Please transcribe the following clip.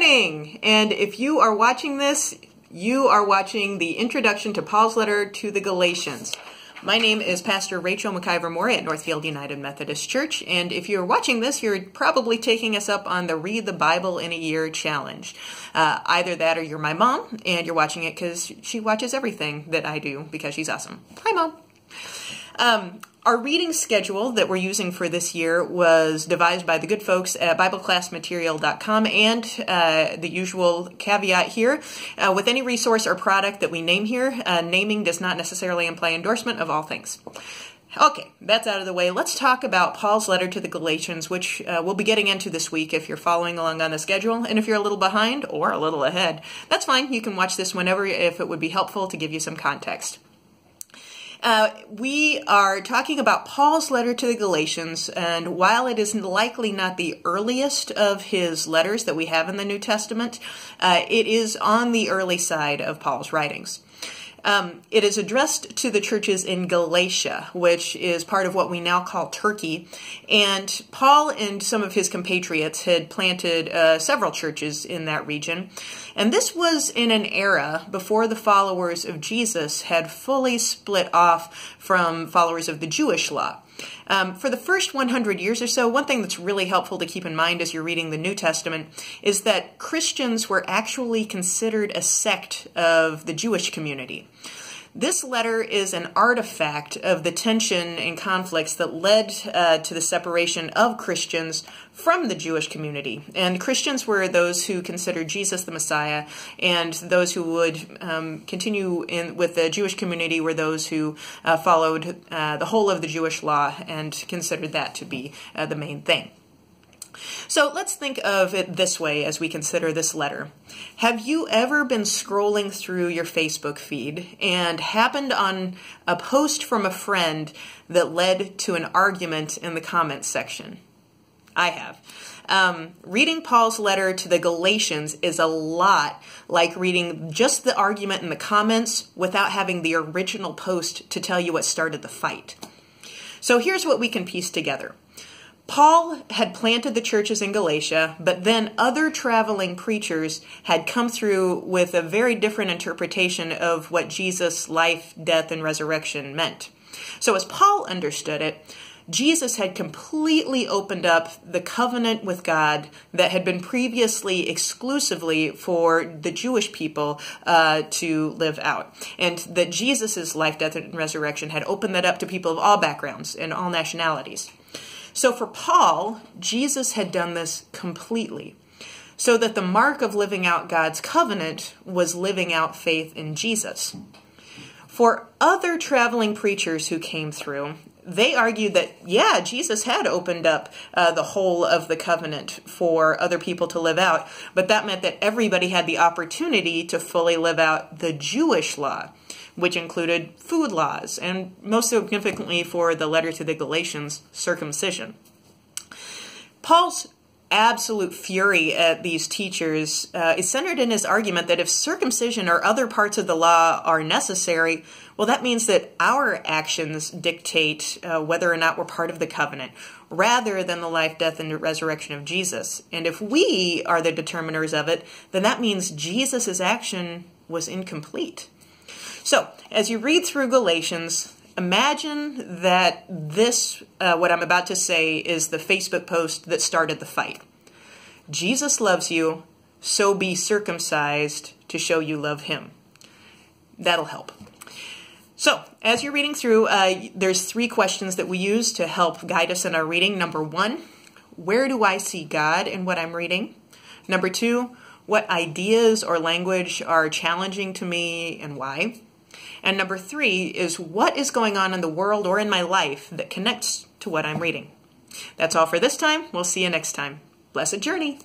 morning! And if you are watching this, you are watching the introduction to Paul's letter to the Galatians. My name is Pastor Rachel McIver-Moore at Northfield United Methodist Church, and if you're watching this, you're probably taking us up on the Read the Bible in a Year challenge. Either that or you're my mom, and you're watching it because she watches everything that I do because she's awesome. Hi, Mom! Our reading schedule that we're using for this year was devised by the good folks at BibleClassMaterial.com, and the usual caveat here, with any resource or product that we name here, naming does not necessarily imply endorsement of all things. Okay, that's out of the way. Let's talk about Paul's letter to the Galatians, which we'll be getting into this week if you're following along on the schedule. And if you're a little behind or a little ahead, that's fine. You can watch this whenever if it would be helpful to give you some context. We are talking about Paul's letter to the Galatians, and while it is likely not the earliest of his letters that we have in the New Testament, it is on the early side of Paul's writings. It is addressed to the churches in Galatia, which is part of what we now call Turkey, and Paul and some of his compatriots had planted several churches in that region, and this was in an era before the followers of Jesus had fully split off from followers of the Jewish law. For the first 100 years or so, one thing that's really helpful to keep in mind as you're reading the New Testament is that Christians were actually considered a sect of the Jewish community. This letter is an artifact of the tension and conflicts that led to the separation of Christians from the Jewish community. And Christians were those who considered Jesus the Messiah, and those who would continue with the Jewish community were those who followed the whole of the Jewish law and considered that to be the main thing. So let's think of it this way as we consider this letter. Have you ever been scrolling through your Facebook feed and happened on a post from a friend that led to an argument in the comments section? I have. Reading Paul's letter to the Galatians is a lot like reading just the argument in the comments without having the original post to tell you what started the fight. So here's what we can piece together. Paul had planted the churches in Galatia, but then other traveling preachers had come through with a very different interpretation of what Jesus' life, death, and resurrection meant. So as Paul understood it, Jesus had completely opened up the covenant with God that had been previously exclusively for the Jewish people to live out. And that Jesus' life, death, and resurrection had opened that up to people of all backgrounds and all nationalities. So for Paul, Jesus had done this completely, so that the mark of living out God's covenant was living out faith in Jesus. For other traveling preachers who came through, they argued that, yeah, Jesus had opened up the whole of the covenant for other people to live out, but that meant that everybody had the opportunity to fully live out the Jewish law, which included food laws, and most significantly for the letter to the Galatians, circumcision. Paul's absolute fury at these teachers is centered in his argument that if circumcision or other parts of the law are necessary, well, that means that our actions dictate whether or not we're part of the covenant, rather than the life, death, and resurrection of Jesus. And if we are the determiners of it, then that means Jesus' action was incomplete. So, as you read through Galatians, imagine that this, what I'm about to say, is the Facebook post that started the fight. Jesus loves you, so be circumcised to show you love him. That'll help. So, as you're reading through, there's 3 questions that we use to help guide us in our reading. Number 1, where do I see God in what I'm reading? Number 2, what ideas or language are challenging to me and why? And number 3 is what is going on in the world or in my life that connects to what I'm reading. That's all for this time. We'll see you next time. Blessed journey.